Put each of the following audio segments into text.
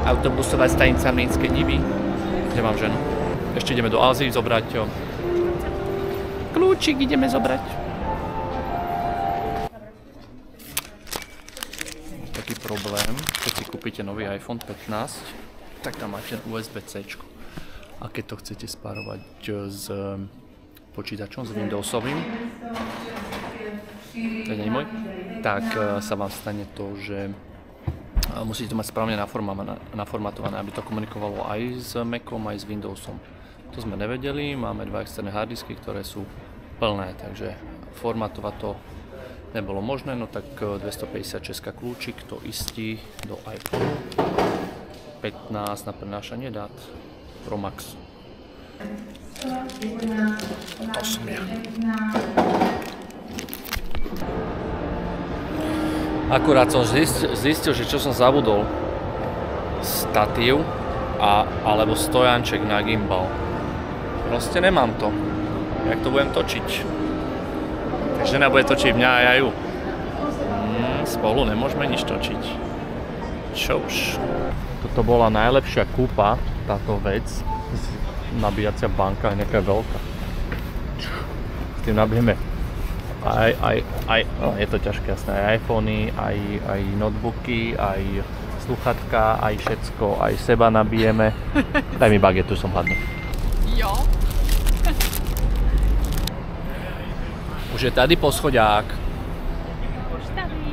Autobusová stanica Mlynské Nivy, kde mám ženu. Ešte ideme do Ázii zobrať. Kľúčik ideme zobrať. Taký problém, keď si kúpite nový iPhone 15, tak tam máte USB-C. A keď to chcete spárovať s počítačom, s Windowsovým, to nie je môj, tak sa vám stane to, že musíte to mať správne naformatované, aby to komunikovalo aj s Macom, aj s Windowsom. To sme nevedeli, máme dva externé harddisky, ktoré sú plné, takže formatovať to nebolo možné, no tak 256 kľúčik, to istí do iPhone 15 na prenášanie dát Pro Max. To som ja. Akurát som zistil, že čo som zabudol. Statív alebo stojanček na gimbal. Proste nemám to. Jak to budem točiť? Takže žena bude točiť mňa a ja ju. Spolu nemôžeme nič točiť. Čo už? Toto bola najlepšia kúpa, táto vec. Nabíjacia banka je nejaká veľká. S tým nabijeme je to ťažké, jasné, aj iPhony, aj notebooky, aj sluchatka, aj všetko, aj seba nabijeme. Daj mi bagetu, som hladný. Jo. Už je tady poschodák. Už tady.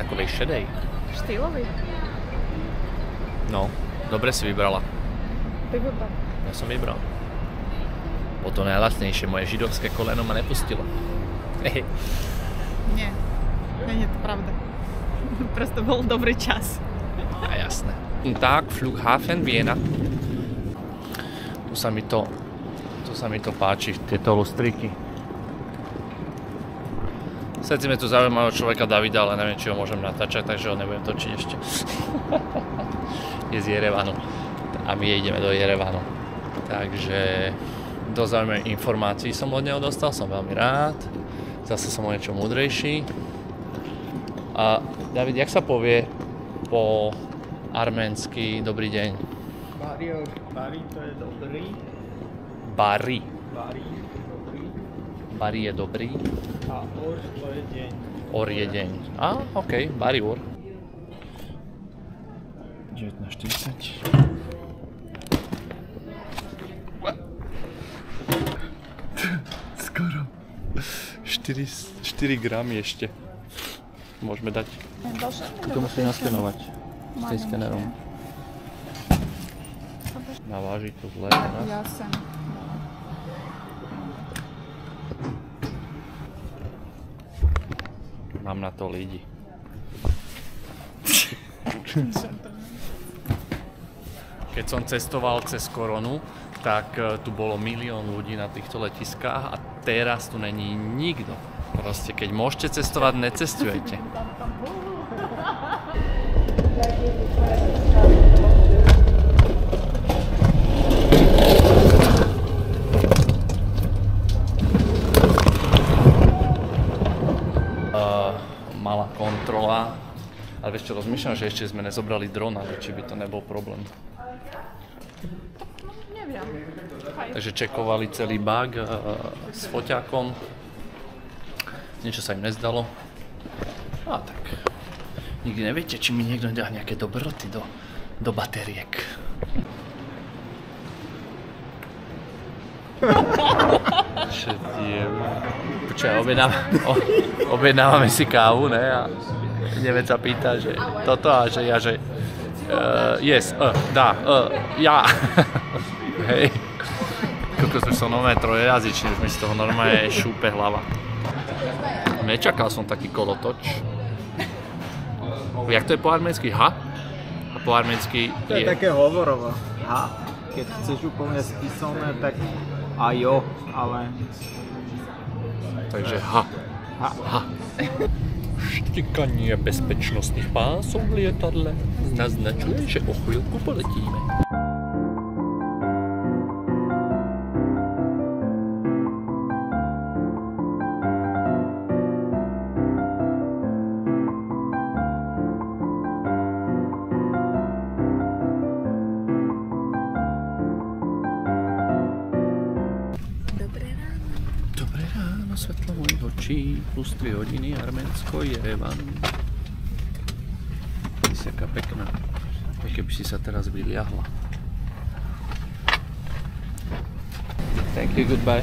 Takovej šedej. Štýlový. No, dobre si vybrala. Ty vybral. Ja som vybral. O to najlacnejšie, moje židovské koleno ma nepustilo. Nie, není to pravda. Prosto bol dobrý čas. A jasné. Tak, Flughafen Viena. Tu sa mi to páči, tieto lustriky. Sedíme tu zaujímavého človeka Davida, ale neviem, či ho môžem natáčať, takže ho nebudem točiť ešte. Je z Jerevanu. A my ideme do Jerevanu. Takže do zaujímavých informácií som od neho dostal, som veľmi rád. Zase som o niečo múdrejší. A David, jak sa povie po arménsky dobrý deň? Bari to je dobrý. Bari. Bari je dobrý. Bari je dobrý. A or to je deň. Or je deň. Á, okej, Bari or. 19:40. Skoro 4 gramy ešte môžeme dať. To musí naskenovať s tým skenerom. Navážiť to zle teraz. Jasne. Mám na to lidi. Keď som cestoval cez koronu, tak tu bolo 1 000 000 ľudí na týchto letiskách a teraz tu není nikto. Proste, keď môžete cestovať, necestujete. Malá kontrola. Ale vieš čo, rozmýšľam, že ešte sme nezobrali drona, či by to nebol problém. Takže čekovali celý bag s foťákom. Niečo sa im nezdalo. A tak. Nikdy neviete, či mi niekto dá nejaké dobroty do batériek. Čo dieva. Počkaj, objednávame si kávu, ne? A Nemec sa pýta, že toto a že ja, že yes, ja. Hej. Kokos, už som nové trojazyčný, už mi z toho normálne šúpe hlava. Nečakal som taký kolotoč. Jak to je po arménsky? Ha? A po arménsky To je také hovorovo. Ha. Keď chceš úplne spísané, tak a jo, ale... Takže ha. Ha. Ha. Štikanie bezpečnostných pásov v lietadle naznačuje, že o chvíľku poletíme. končí. Plus 3 hodiny, Arménsko, Jerevan. Si aká pekná. Keby si sa teraz vyliahla. Thank you, goodbye.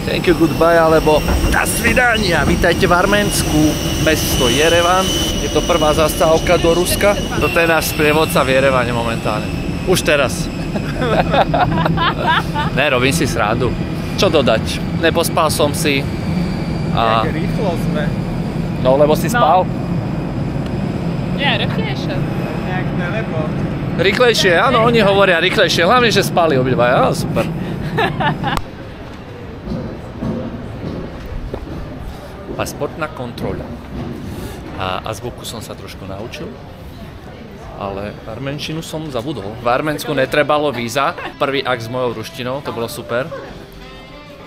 Thank you, goodbye, alebo do svidania. Vítajte v Arménsku, mesto Jerevan. Je to prvá zastávka do Ruska. Toto je náš sprievodca v Jerevane momentálne. Už teraz. Ne, robím si srandu. Čo dodať? Nepospal som si. Jak rýchlo sme. No, lebo si spal. Nie, rýchlejšie. Nejak nelebo. Rýchlejšie, áno, oni hovoria rýchlejšie, hlavne, že spali obidvaja, áno, super. Pasportná kontrola. A azbuku som sa trošku naučil, ale arménčinu som zabudol. V Arménsku netrebalo víza, prvý akt s mojou ruštinou, to bolo super.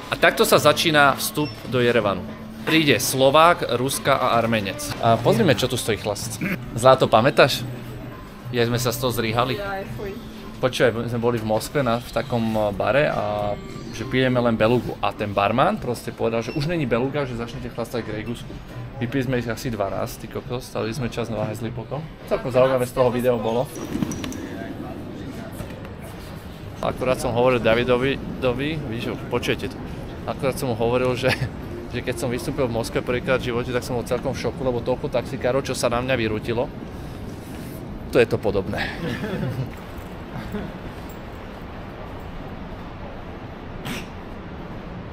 A takto sa začína vstup do Jerevanu. Príde Slovák, Ruska a Arménec. A pozrime, čo tu stojí chlast. Zlato, pamätáš? Jak sme sa z toho zrýhali? Počúvaj, sme boli v Moskve v takom bare a že pijeme len belugu. A ten barman proste povedal, že už není beluga, že začnete chlastať grejgusku. Vypili sme ich asi 2 raz, ty kokos, stali sme čas na hezli potom. Celkom zaujímavé z toho videa bolo. Akurát som hovoril Davidovi, počujete to, akurát som mu hovoril, že keď som vystúpil v Moskve prvýkrát v živote, tak som bol celkom v šoku, lebo toľko taxikárov, čo sa na mňa vyrútilo. To je to podobné.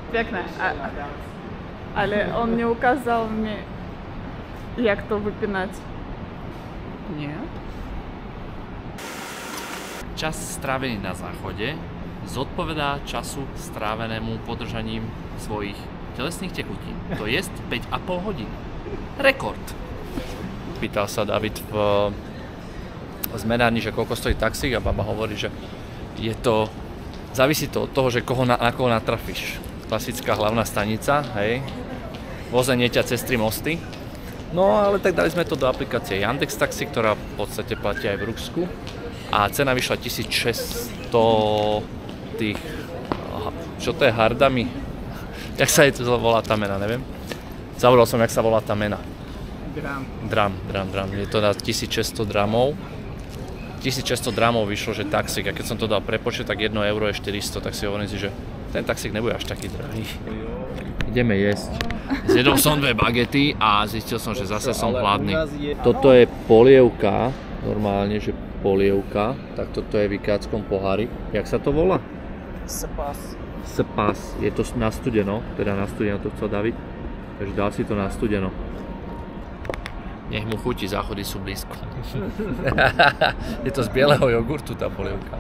Pekné. Ale on neukázal mi, jak to vypínať. Nie? Čas strávený na záchode zodpovedá času strávenému podržaním svojich telesných tekutín. To je 5,5 hodín. Rekord. Pýtal sa David v zmenárni, že koľko stojí taxík a baba hovorí, že je to, závisí to od toho, že na koho natrafíš. Klasická hlavná stanica, hej. Vozenie ťa cez 3 mosty. No ale tak dali sme to do aplikácie Yandex Taxi, ktorá v podstate platí aj v Rusku. A cena vyšla 1600 tých, čo to je, hardami? Jak sa to volá tá mena, neviem. Zabudol som, jak sa volá tá mena. Dram. Je to na 1600 dramov. 1600 dramov vyšlo, že taxík. A keď som to dal prepočet, tak 1 euro je 400, tak si hovorím si, že ten taxík nebude až taký drahý. Ideme jesť. Zjedol som 2 bagety a zistil som, že zase som hladný. Toto je polievka, normálne, že polievka. Tak toto je v ikáckom pohári. Jak sa to volá? Spas. Je to na studeno, teda na studeno to chcel David. Takže dal si to na studeno. Nech mu chutí, záchody sú blízko. Je to z bieleho jogurtu tá polievka.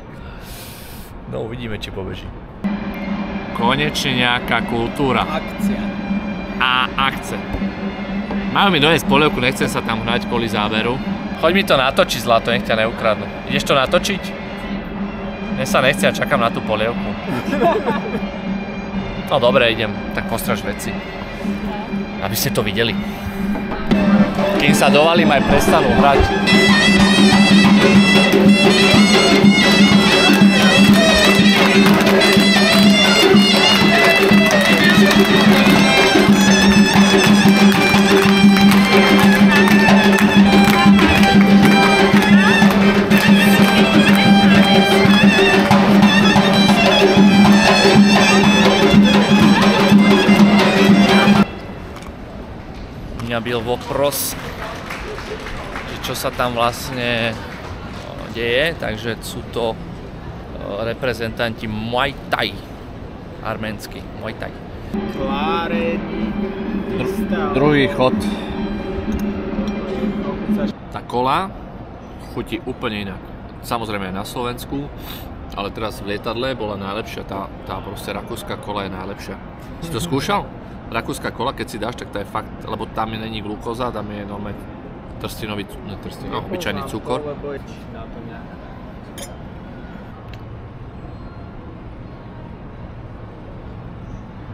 No uvidíme, či pobeží. Konečne nejaká kultúra. Akcia. A akce. Majú mi doniesť polievku, nechcem sa tam hnať kvôli záberu. Choď mi to natočiť, zlato, nech ťa neukradnú. Ideš to natočiť? Mne sa nechce, ja čakám na tú polievku. No dobre, idem, tak postraž veci. Aby ste to videli. Kým sa dovalím, aj prestanú hrať. Mňa byl vopros, že čo sa tam vlastne deje, takže sú to reprezentanti Muay Thai, arménsky Muay Thai. Druhý chod. Tá kola chutí úplne inak. Samozrejme aj na Slovensku, ale teraz v lietadle bola najlepšia, tá proste rakúska kola je najlepšia. Si to skúšal? Rakúska kola, keď si dáš, tak to je fakt, lebo tam není glukóza, tam je normálne obyčajný cukor.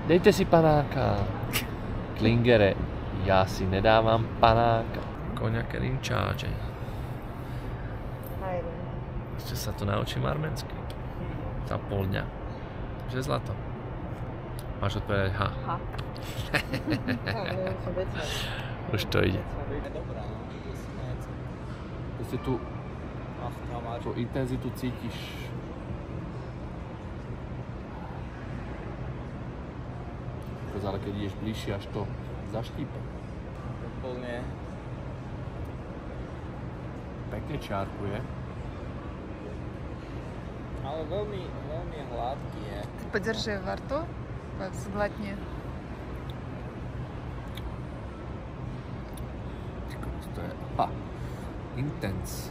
Dejte si panáka. Klingere, ja si nedávam panáka. Koňa kerinčáže. Ešte sa to naučím arménsky. Za pol dňa. Že zlato. Máš odpovedať H. H. Už to ide. Proste tú intenzitu cítiš. Ale keď ideš bližšie, až to zaštípe. Úplne. Pekne čárkuje. Ale veľmi hladký je. Подержи во рту, сглотни. To je intense.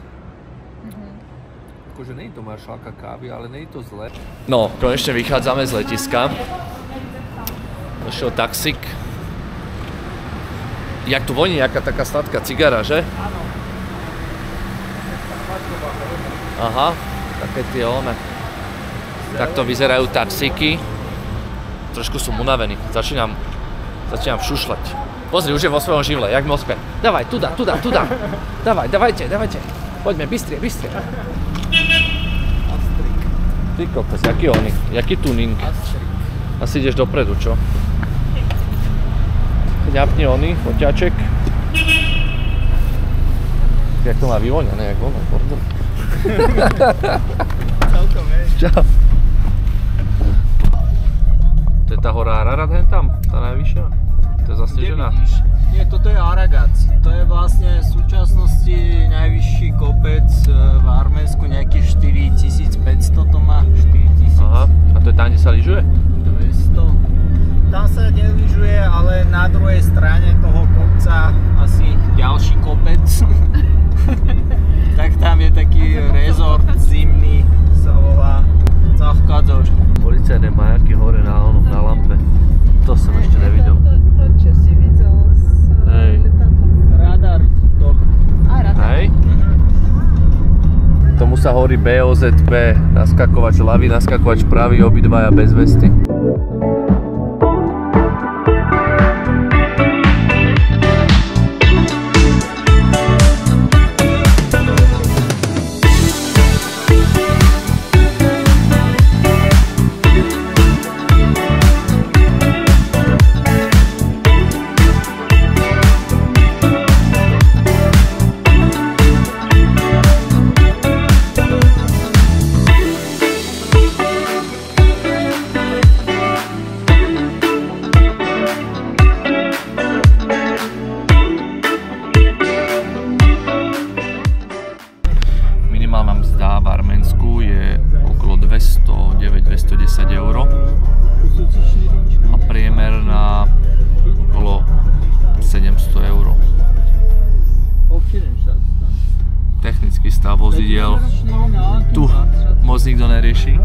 Akože nie je to maršálka kávy, ale nie je to zlé. No, konečne vychádzame z letiska. Došiel taxík. Jak tu voní, jaká taká sladká cigara, že? Áno. Aha, také tie one. Takto vyzerajú taxíky. Trošku som unavený, začínam šušľať. Pozri, už je vo svojom živle, jak v Moskve. Davaj, tuda. Davajte. Poďme, bystrie. Ty kokos, jaký oni, jaký tuning. Asi ideš dopredu, čo? Ňapni oný, poťaček. Jak to má vyvoňané, jak ono, pardon. Celkom, hej. Čau. To je tá hora Ararat hen tam, tá najvyššia? To je zasnežená? Nie, toto je Aragac. To je vlastne v súčasnosti najvyšší kopec v Arménsku, nejakých 4500 to má, 4000. Aha, a to je tam, kde sa lyžuje? 200. Tam sa nelyžuje, ale na druhej strane toho kopca asi ďalší kopec. Tak tam je taký rezort zimný, sa volá Zavkador. Policajné majaky hore na lampe. To som ešte nevidel. To, čo si videl s letákom. Radar. Radar. Hej? Tomu sa hovorí BOZP, naskakovač ľavý, naskakovač pravý, obidvaja bez vesty. €210 a priemerná okolo 700 €. Technický stav vozidiel tu moc nikto nerieši.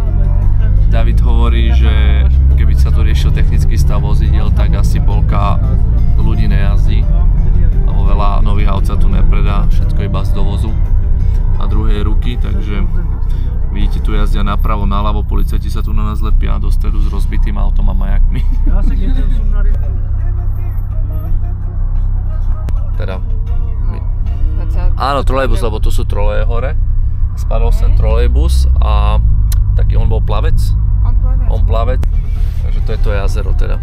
David hovorí, že keby sa tu riešil technický stav vozidiel, tak asi polka ľudí nejazdí, lebo veľa nových aut sa tu nepredá, všetko iba z dovozu a druhej ruky, takže vidíte, tu jazdia napravo, naľavo, policajti sa tu na nás lepia do stredu s rozbitým autom a majakmi. Teda... Áno, trolejbus, lebo tu sú troleje hore. Spadol sem trolejbus a taký on bol plavec. On plavec. Takže to je to jazero teda.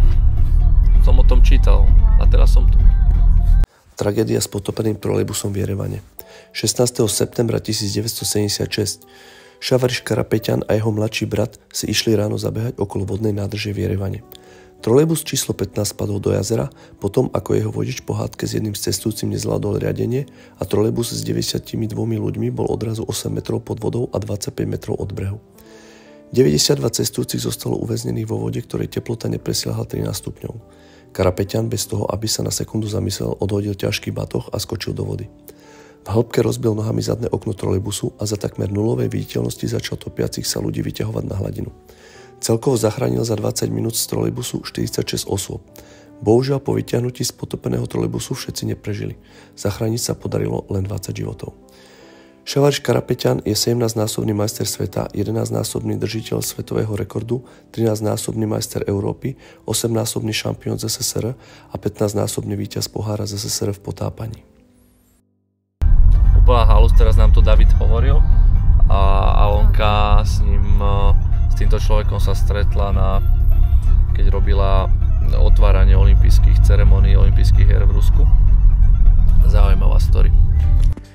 Som o tom čítal a teraz som tu. Tragédia s potopeným trolejbusom v Jerevane. 16. septembra 1976 Šavariš Karapetyan a jeho mladší brat si išli ráno zabehať okolo vodnej nádrže v Jerevane. Trolejbus číslo 15 spadol do jazera, potom ako jeho vodič po hádke s jedným z cestujúcim nezvládol riadenie a trolejbus s 92 ľuďmi bol odrazu 8 metrov pod vodou a 25 metrov od brehu. 92 cestujúcich zostalo uväznených vo vode, ktorej teplota nepresiahla 13 stupňov. Karapetyan bez toho, aby sa na sekundu zamyslel, odhodil ťažký batoh a skočil do vody. V hĺbke rozbil nohami zadné okno trolejbusu a za takmer nulovej viditeľnosti začal topiacich sa ľudí vyťahovať na hladinu. Celkovo zachránil za 20 minút z trolejbusu 46 osôb. Bohužiaľ po vyťahnutí z potopeného trolejbusu všetci neprežili. Zachrániť sa podarilo len 20 životov. Šavariš Karapetyan je 17-násobný majster sveta, 11-násobný držiteľ svetového rekordu, 13-násobný majster Európy, 8-násobný šampión z SSR a 15-násobný víťaz pohára z SSR v potápaní. Úplná halus, teraz nám to David hovoril a Alonka s týmto človekom sa stretla na keď robila otváranie olympijských ceremonií, olympijských hier v Rusku. Zaujímavá story.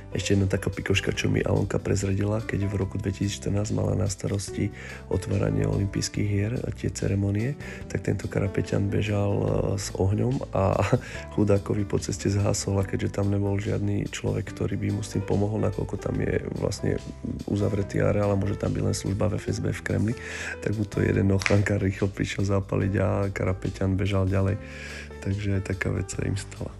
Ešte jedna taká pikoška, čo mi Alonka prezradila, keď v roku 2014 mala na starosti otváranie olympijských hier a tie ceremonie, tak tento Karapetyan bežal s ohňom a chudákovi po ceste zhasol, a keďže tam nebol žiadny človek, ktorý by mu s tým pomohol, nakoľko tam je vlastne uzavretý areál a môže tam byť len služba v FSB v Kremli, tak mu to jeden ochrankár rýchlo prišiel zapaliť a Karapetyan bežal ďalej. Takže taká vec sa im stala.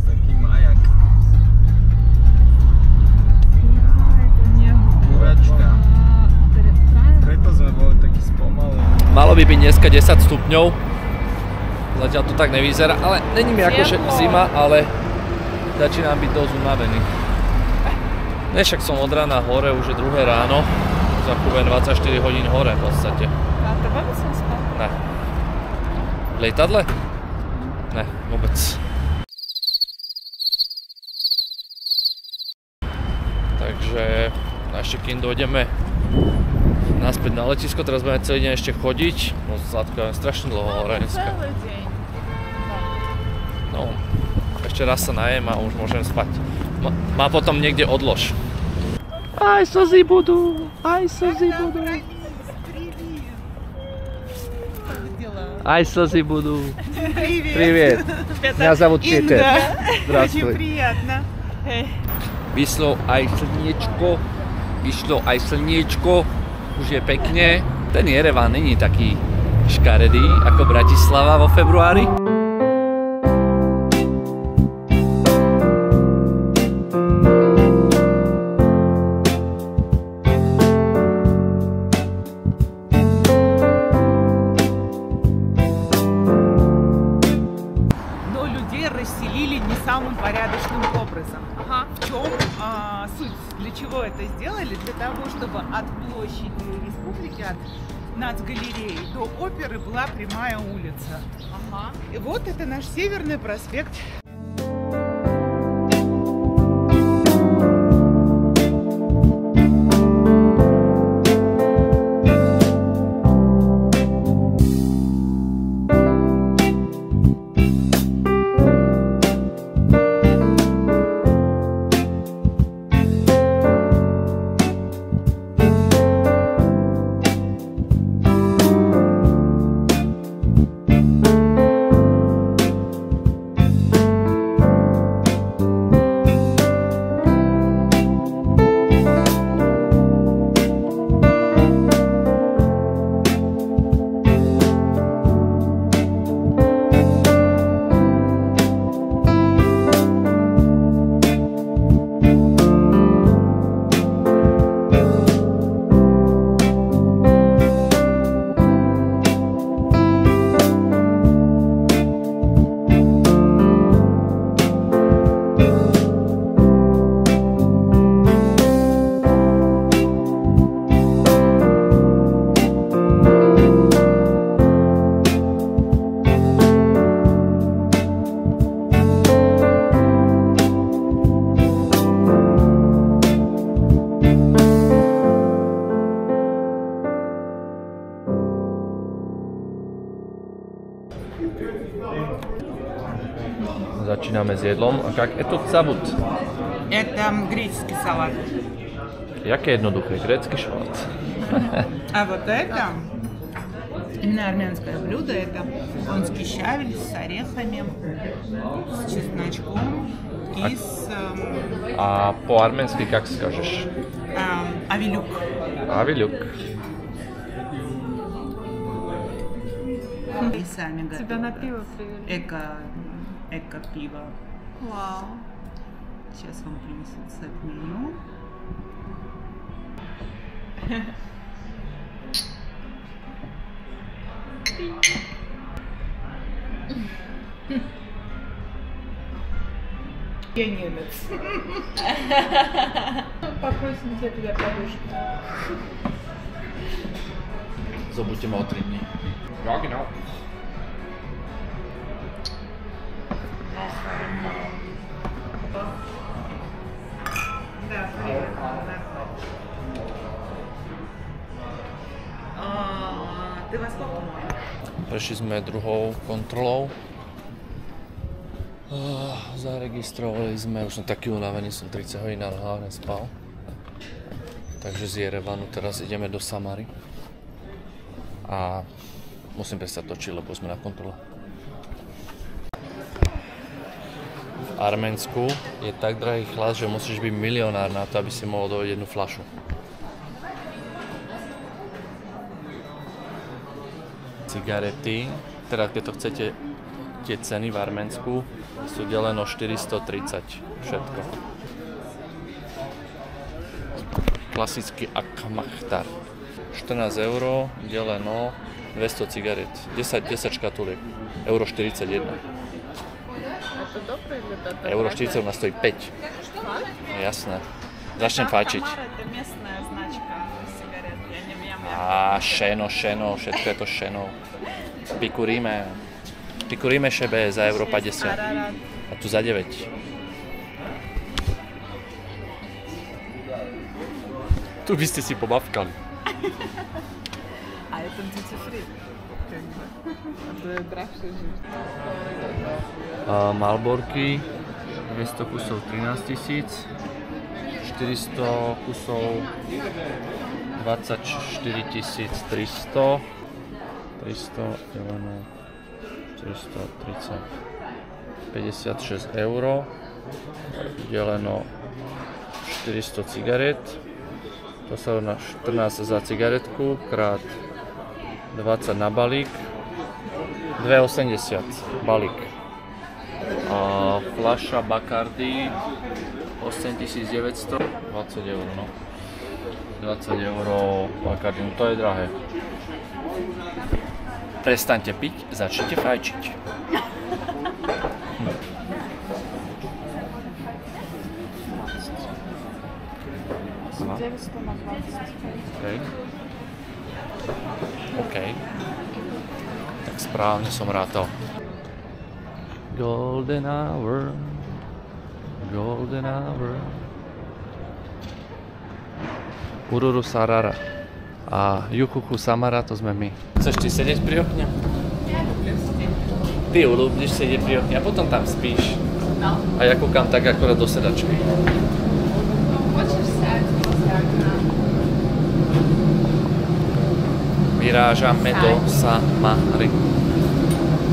Taký majak. Kuračka. Preto sme boli takí spomalení. Malo by byť dneska 10 stupňov. Zatiaľ to tak nevyzerá, ale není mi akože zima, ale začínam byť dosť unavený. Ne, však som od rána hore, už je 2 ráno. Zakúpem 24 hodín hore v podstate. A to veľmi som spal. Ne. V lietadle? Ne, vôbec. Takže ešte kým dojdeme naspäť na letisko, teraz budeme celý deň ešte chodiť. No Zlatko, je strašne dlho hore dneska. Celý deň. No, ešte raz sa najem a už môžem spať. Má potom niekde odlož. Aj slzy budú, aj slzy budú. Aj slzy budú. Привет. Меня зовут Петр. Здравствуй. Очень приятно. Vyšlo aj slniečko, už je pekne. Ten Jerevan není taký škaredý ako Bratislava vo februári. Расселили не самым порядочным образом. В чем суть? Для чего это сделали? Для того, чтобы от площади Республики, от Нацгалереи до оперы была прямая улица. И вот это наш Северный проспект. Začínáme s jedlom. A jak je to cabut? Это греческий салат. Jaké jednoduché, grécky šalát. А вот это именно армянское блюдо. Это конский щавель с орехами, с чесночком и с A po arménsky, jak skažeš? авилюк. Aviluk. И сами готовят. Тебя на пиво привели. Эко-пиво. Вау. Сейчас вам принесут сет-меню. Я немец. Попросим тебя подушку. Zobuďte ma o 3 dní. Ja, genau. Prešli sme druhou kontrolou. Zaregistrovali sme, už som taký unavený, som 30 hodín na hlavne spal. Takže z Jerevanu teraz ideme do Samary. A musím prestať točiť, lebo sme na kontrole. V Arménsku je tak drahý chlad, že musíš byť milionár na to, aby si mohol dovoliť jednu fľašu. Cigarety, teda keď to chcete, tie ceny v Arménsku sú deleno 430 všetko. Klasický akmachtar. 14 € deleno 200 cigaret. 10 škatuliek. Euro 41. Euro 40 nás stojí 5. Jasné. Začnem fajčiť. Šeno, všetko je to šeno. Pikuríme šebe za euro 50. A tu za 9. Tu by ste si pobavkali. A je tam duty free. A to je drahšie, že? Malborky 200 kusov 13 000, 400 kusov 24 300, 300 deleno 430, 56 €, deleno 400 cigaret, to sa rovná 14 za cigaretku, krát 20 na balík, 2,80 balík. A fľaša Bacardi 8900, 20 €, no. 20 € Bacardi, no to je drahé. Prestaňte piť, začnite fajčiť. OK. Tak správne som rátal. Golden hour, golden hour. Ururu Sarara. A Juchuchu Samara, to sme my. Chceš ty sedieť pri okne? Ty ľúbniš sedieť pri okne a potom tam spíš. No. A ja kúkam tak akorát do sedačky. Vyrážame do Samary.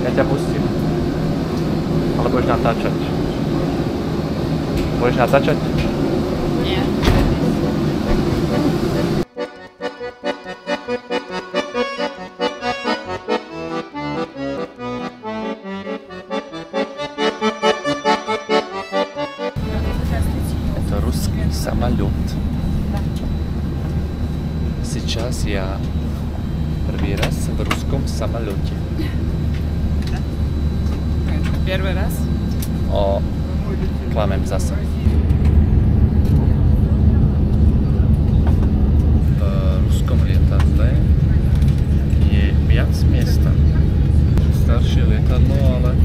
Ja ťa pustím. Ale budeš natáčať. Budeš natáčať? Nie. Это русский самолет. Сейчас я первый раз в русском самолете. Первый раз? Klamem zase. V ruskom lietadle je viac miesta. Staršie lietadlo, ale